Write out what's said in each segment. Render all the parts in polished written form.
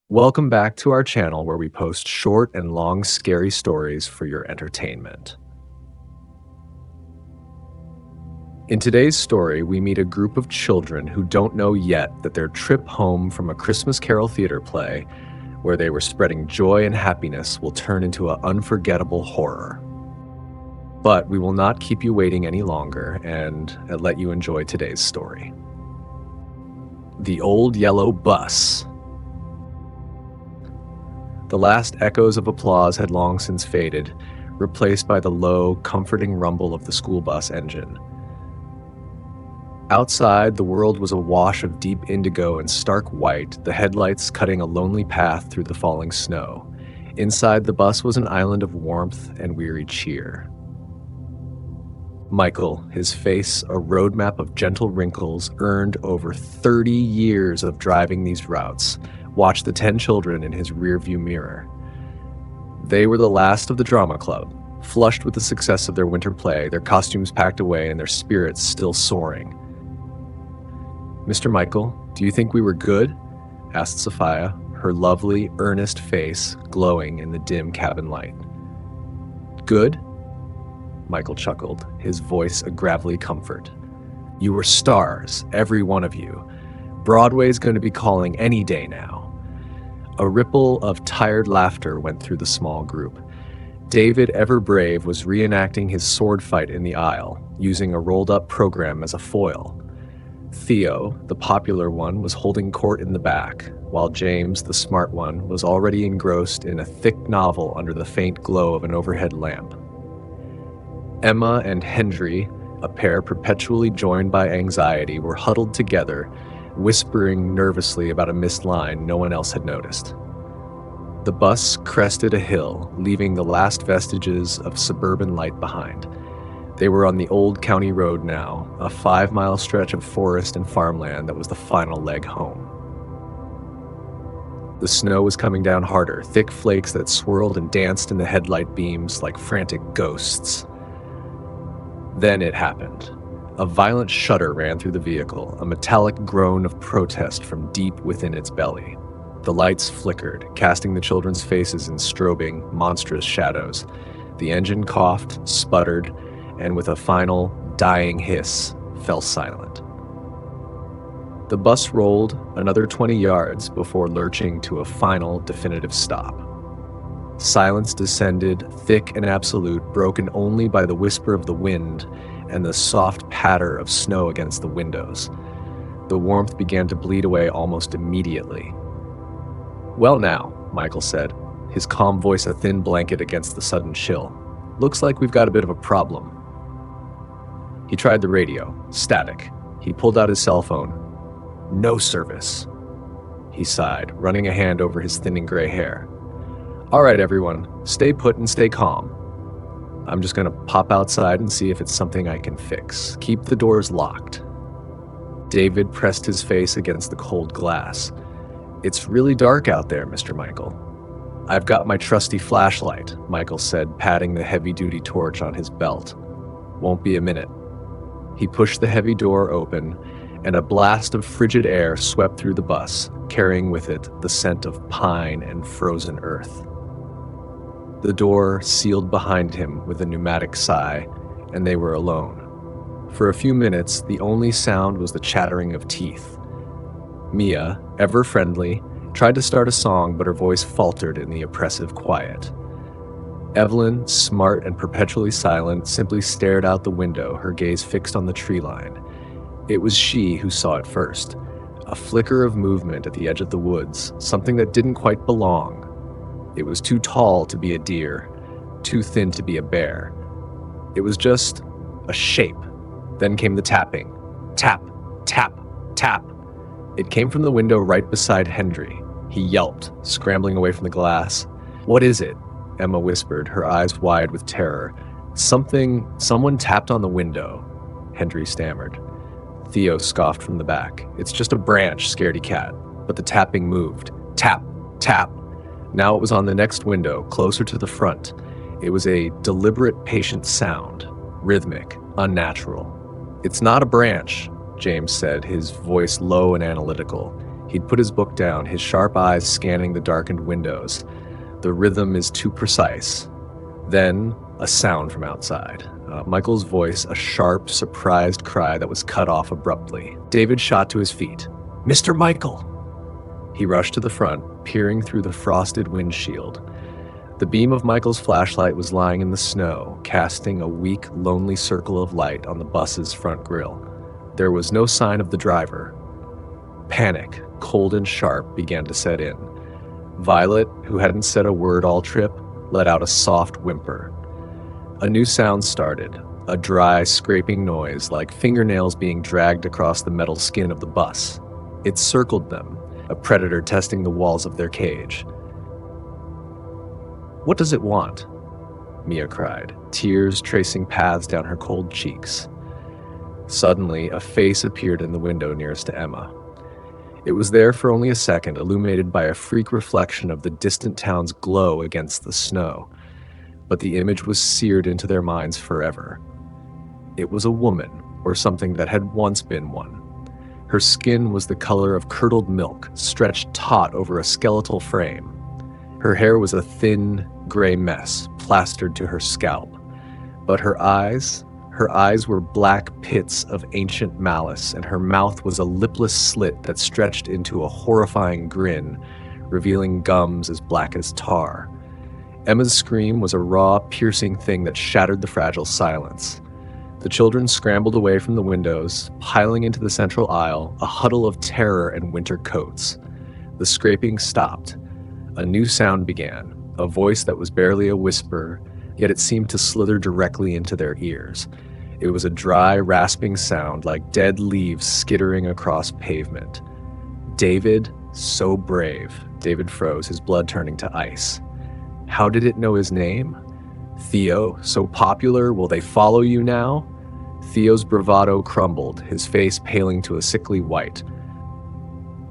Welcome back to our channel where we post short and long scary stories for your entertainment. In today's story, we meet a group of children who don't know yet that their trip home from a Christmas Carol theater play, where they were spreading joy and happiness, will turn into an unforgettable horror. But we will not keep you waiting any longer and let you enjoy today's story. The Old Yellow Bus. The last echoes of applause had long since faded, replaced by the low, comforting rumble of the school bus engine. Outside, the world was a wash of deep indigo and stark white, the headlights cutting a lonely path through the falling snow. Inside, the bus was an island of warmth and weary cheer. Michael, his face a roadmap of gentle wrinkles, earned over 30 years of driving these routes, watched the 10 children in his rearview mirror. They were the last of the drama club, flushed with the success of their winter play, their costumes packed away and their spirits still soaring. "Mr. Michael, do you think we were good?" asked Sophia, her lovely, earnest face glowing in the dim cabin light. "Good?" Michael chuckled, his voice a gravelly comfort. "You were stars, every one of you. Broadway's going to be calling any day now." A ripple of tired laughter went through the small group. David, ever brave, was reenacting his sword fight in the aisle, using a rolled-up program as a foil. Theo, the popular one, was holding court in the back, while James, the smart one, was already engrossed in a thick novel under the faint glow of an overhead lamp. Emma and Hendry, a pair perpetually joined by anxiety, were huddled together, whispering nervously about a missed line no one else had noticed. The bus crested a hill, leaving the last vestiges of suburban light behind. They were on the old county road now, a 5-mile stretch of forest and farmland that was the final leg home. The snow was coming down harder, thick flakes that swirled and danced in the headlight beams like frantic ghosts. Then it happened. A violent shudder ran through the vehicle, a metallic groan of protest from deep within its belly. The lights flickered, casting the children's faces in strobing, monstrous shadows. The engine coughed, sputtered, and with a final, dying hiss, fell silent. The bus rolled another 20 yards before lurching to a final, definitive stop. Silence descended, thick and absolute, broken only by the whisper of the wind and the soft patter of snow against the windows. The warmth began to bleed away almost immediately. "Well now," Michael said, his calm voice a thin blanket against the sudden chill. "Looks like we've got a bit of a problem." He tried the radio. Static. He pulled out his cell phone. "No service." He sighed, running a hand over his thinning gray hair. "All right, everyone, stay put and stay calm. I'm just going to pop outside and see if it's something I can fix. Keep the doors locked." David pressed his face against the cold glass. "It's really dark out there, Mr. Michael." "I've got my trusty flashlight," Michael said, patting the heavy-duty torch on his belt. "Won't be a minute." He pushed the heavy door open, and a blast of frigid air swept through the bus, carrying with it the scent of pine and frozen earth. The door sealed behind him with a pneumatic sigh, and they were alone. For a few minutes, the only sound was the chattering of teeth. Mia, ever friendly, tried to start a song, but her voice faltered in the oppressive quiet. Evelyn, smart and perpetually silent, simply stared out the window, her gaze fixed on the tree line. It was she who saw it first. A flicker of movement at the edge of the woods, something that didn't quite belong. It was too tall to be a deer, too thin to be a bear. It was just a shape. Then came the tapping. Tap, tap, tap. It came from the window right beside Hendry. He yelped, scrambling away from the glass. "What is it?" Emma whispered, her eyes wide with terror. Someone tapped on the window," Hendry stammered. Theo scoffed from the back. "It's just a branch, scaredy cat." But the tapping moved. Tap, tap. Now it was on the next window, closer to the front. It was a deliberate, patient sound, rhythmic, unnatural. "It's not a branch," James said, his voice low and analytical. He'd put his book down, his sharp eyes scanning the darkened windows. The rhythm is too precise. Then, a sound from outside. Michael's voice, a sharp, surprised cry that was cut off abruptly. David shot to his feet. "Mr. Michael!" He rushed to the front, peering through the frosted windshield. The beam of Michael's flashlight was lying in the snow, casting a weak, lonely circle of light on the bus's front grille. There was no sign of the driver. Panic, cold and sharp, began to set in. Violet, who hadn't said a word all trip, let out a soft whimper. A new sound started, a dry, scraping noise like fingernails being dragged across the metal skin of the bus. It circled them, a predator testing the walls of their cage. "What does it want?" Mia cried, tears tracing paths down her cold cheeks. Suddenly, a face appeared in the window nearest to Emma. It was there for only a second, illuminated by a freak reflection of the distant town's glow against the snow. But the image was seared into their minds forever. It was a woman, or something that had once been one. Her skin was the color of curdled milk, stretched taut over a skeletal frame. Her hair was a thin, gray mess, plastered to her scalp. But her eyes were black pits of ancient malice, and her mouth was a lipless slit that stretched into a horrifying grin, revealing gums as black as tar. Emma's scream was a raw, piercing thing that shattered the fragile silence. The children scrambled away from the windows, piling into the central aisle, a huddle of terror and winter coats. The scraping stopped. A new sound began, a voice that was barely a whisper, yet it seemed to slither directly into their ears. It was a dry, rasping sound like dead leaves skittering across pavement. "David, so brave." David froze, his blood turning to ice. How did it know his name? "Theo, so popular, will they follow you now?" Theo's bravado crumbled, his face paling to a sickly white.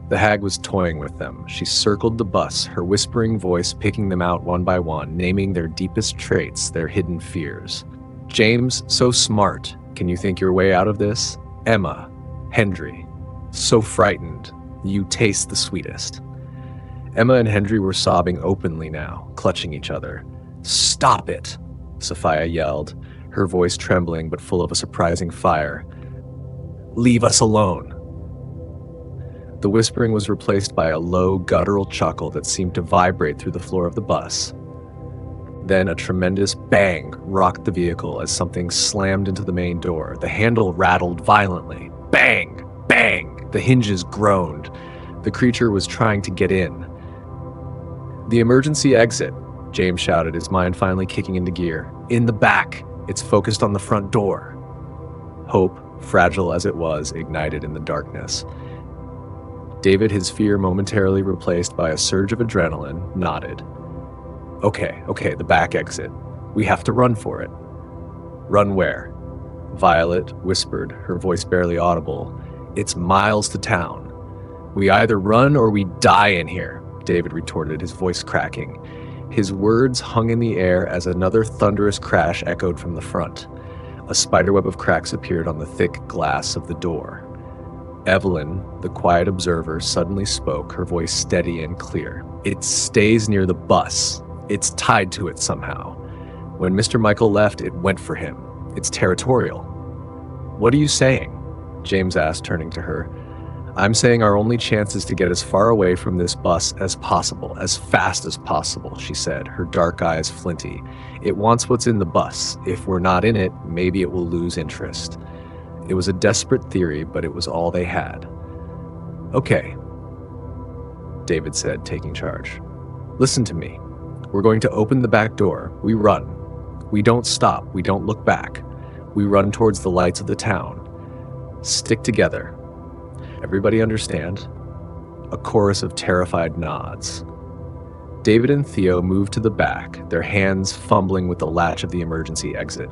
The hag was toying with them. She circled the bus, her whispering voice picking them out one by one, naming their deepest traits, their hidden fears. "James, so smart. Can you think your way out of this? Emma, Hendry, so frightened. You taste the sweetest." Emma and Hendry were sobbing openly now, clutching each other. "Stop it," Sophia yelled, her voice trembling but full of a surprising fire. "Leave us alone." The whispering was replaced by a low, guttural chuckle that seemed to vibrate through the floor of the bus. Then a tremendous bang rocked the vehicle as something slammed into the main door. The handle rattled violently. Bang! Bang! The hinges groaned. The creature was trying to get in. "The emergency exit," James shouted, his mind finally kicking into gear. "In the back. It's focused on the front door." Hope, fragile as it was, ignited in the darkness. David, his fear momentarily replaced by a surge of adrenaline, nodded. Okay, the back exit. We have to run for it." "Run where?" Violet whispered, her voice barely audible. "It's miles to town." "We either run or we die in here," David retorted, his voice cracking. His words hung in the air as another thunderous crash echoed from the front. A spiderweb of cracks appeared on the thick glass of the door. Evelyn, the quiet observer, suddenly spoke, her voice steady and clear. "It stays near the bus. It's tied to it somehow. When Mr. Michael left, it went for him. It's territorial." "What are you saying?" James asked, turning to her. "I'm saying our only chance is to get as far away from this bus as possible, as fast as possible," she said, her dark eyes flinty. "It wants what's in the bus. If we're not in it, maybe it will lose interest." It was a desperate theory, but it was all they had. "Okay," David said, taking charge. "Listen to me. We're going to open the back door. We run. We don't stop. We don't look back. We run towards the lights of the town. Stick together. Everybody understand?" A chorus of terrified nods. David and Theo moved to the back, their hands fumbling with the latch of the emergency exit.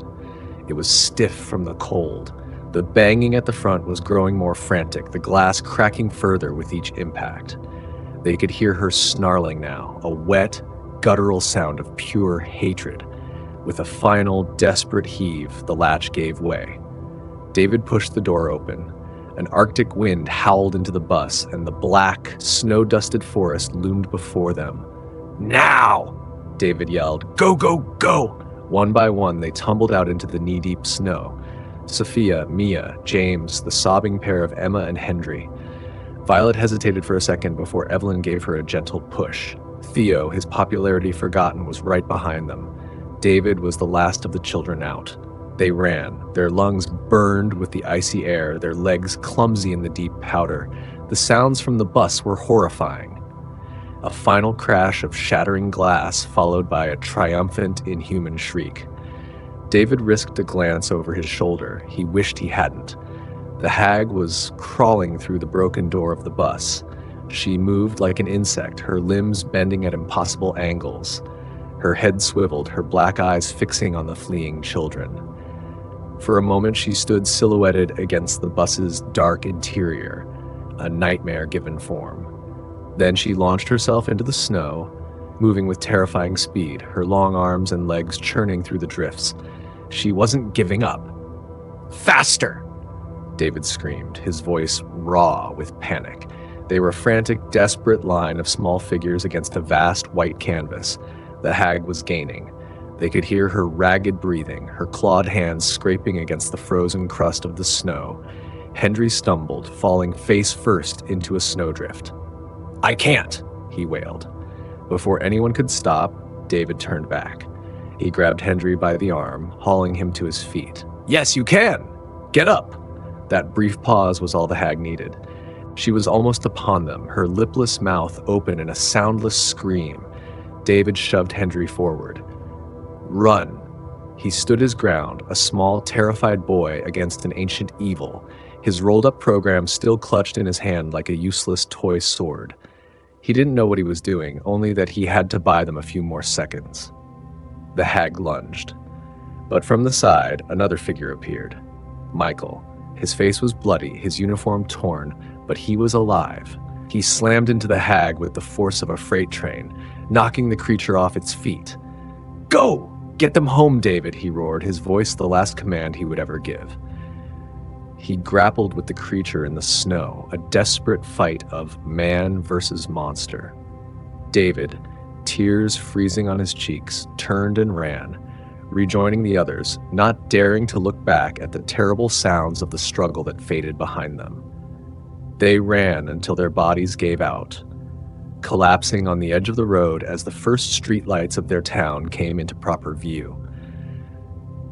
It was stiff from the cold. The banging at the front was growing more frantic, the glass cracking further with each impact. They could hear her snarling now, a wet, guttural sound of pure hatred. With a final, desperate heave, the latch gave way. David pushed the door open. An Arctic wind howled into the bus, and the black, snow-dusted forest loomed before them. "Now!" David yelled. "Go, go, go!" One by one, they tumbled out into the knee-deep snow. Sophia, Mia, James, the sobbing pair of Emma and Hendry. Violet hesitated for a second before Evelyn gave her a gentle push. Theo, his popularity forgotten, was right behind them. David was the last of the children out. They ran, their lungs burned with the icy air, their legs clumsy in the deep powder. The sounds from the bus were horrifying. A final crash of shattering glass followed by a triumphant, inhuman shriek. David risked a glance over his shoulder. He wished he hadn't. The hag was crawling through the broken door of the bus. She moved like an insect, her limbs bending at impossible angles. Her head swiveled, her black eyes fixing on the fleeing children. For a moment, she stood silhouetted against the bus's dark interior, a nightmare given form. Then she launched herself into the snow, moving with terrifying speed, her long arms and legs churning through the drifts. She wasn't giving up. "Faster!" David screamed, his voice raw with panic. They were a frantic, desperate line of small figures against a vast white canvas. The hag was gaining. They could hear her ragged breathing, her clawed hands scraping against the frozen crust of the snow. Hendry stumbled, falling face first into a snowdrift. "I can't," he wailed. Before anyone could stop, David turned back. He grabbed Hendry by the arm, hauling him to his feet. "Yes, you can! Get up!" That brief pause was all the hag needed. She was almost upon them, her lipless mouth open in a soundless scream. David shoved Hendry forward. "Run!" He stood his ground, a small, terrified boy against an ancient evil, his rolled-up program still clutched in his hand like a useless toy sword. He didn't know what he was doing, only that he had to buy them a few more seconds. The hag lunged. But from the side, another figure appeared. Michael. His face was bloody, his uniform torn, but he was alive. He slammed into the hag with the force of a freight train, knocking the creature off its feet. "Go! Get them home, David," he roared, his voice the last command he would ever give. He grappled with the creature in the snow, a desperate fight of man versus monster. David, tears freezing on his cheeks, turned and ran, rejoining the others, not daring to look back at the terrible sounds of the struggle that faded behind them. They ran until their bodies gave out, collapsing on the edge of the road as the first streetlights of their town came into proper view.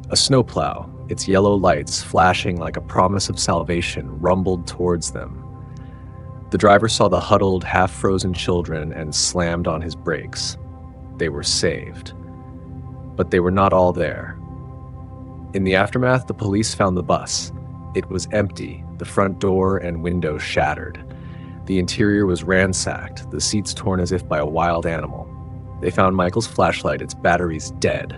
A snowplow, its yellow lights flashing like a promise of salvation, rumbled towards them. The driver saw the huddled, half-frozen children and slammed on his brakes. They were saved. But they were not all there. In the aftermath, the police found the bus. It was empty, the front door and window shattered. The interior was ransacked, the seats torn as if by a wild animal. They found Michael's flashlight, its batteries dead.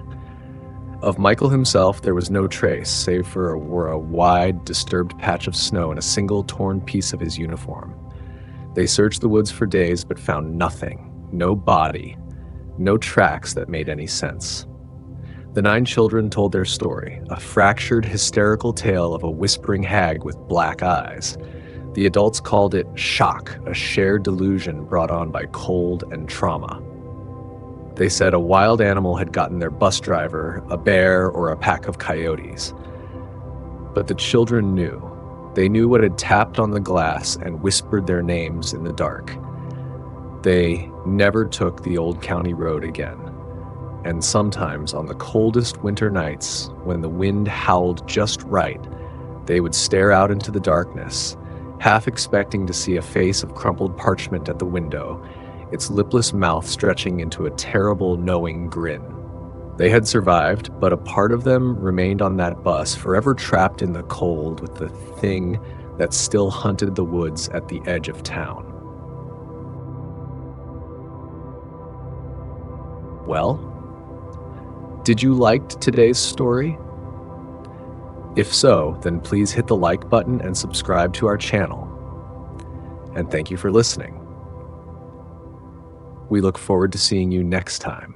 Of Michael himself, there was no trace, save for a wide, disturbed patch of snow and a single torn piece of his uniform. They searched the woods for days but found nothing, no body, no tracks that made any sense. The 9 children told their story, a fractured, hysterical tale of a whispering hag with black eyes. The adults called it shock, a shared delusion brought on by cold and trauma. They said a wild animal had gotten their bus driver, a bear, or a pack of coyotes. But the children knew. They knew what had tapped on the glass and whispered their names in the dark. They never took the old county road again. And sometimes on the coldest winter nights, when the wind howled just right, they would stare out into the darkness, half expecting to see a face of crumpled parchment at the window, its lipless mouth stretching into a terrible, knowing grin. They had survived, but a part of them remained on that bus, forever trapped in the cold with the thing that still hunted the woods at the edge of town. Well, did you like today's story? If so, then please hit the like button and subscribe to our channel. And thank you for listening. We look forward to seeing you next time.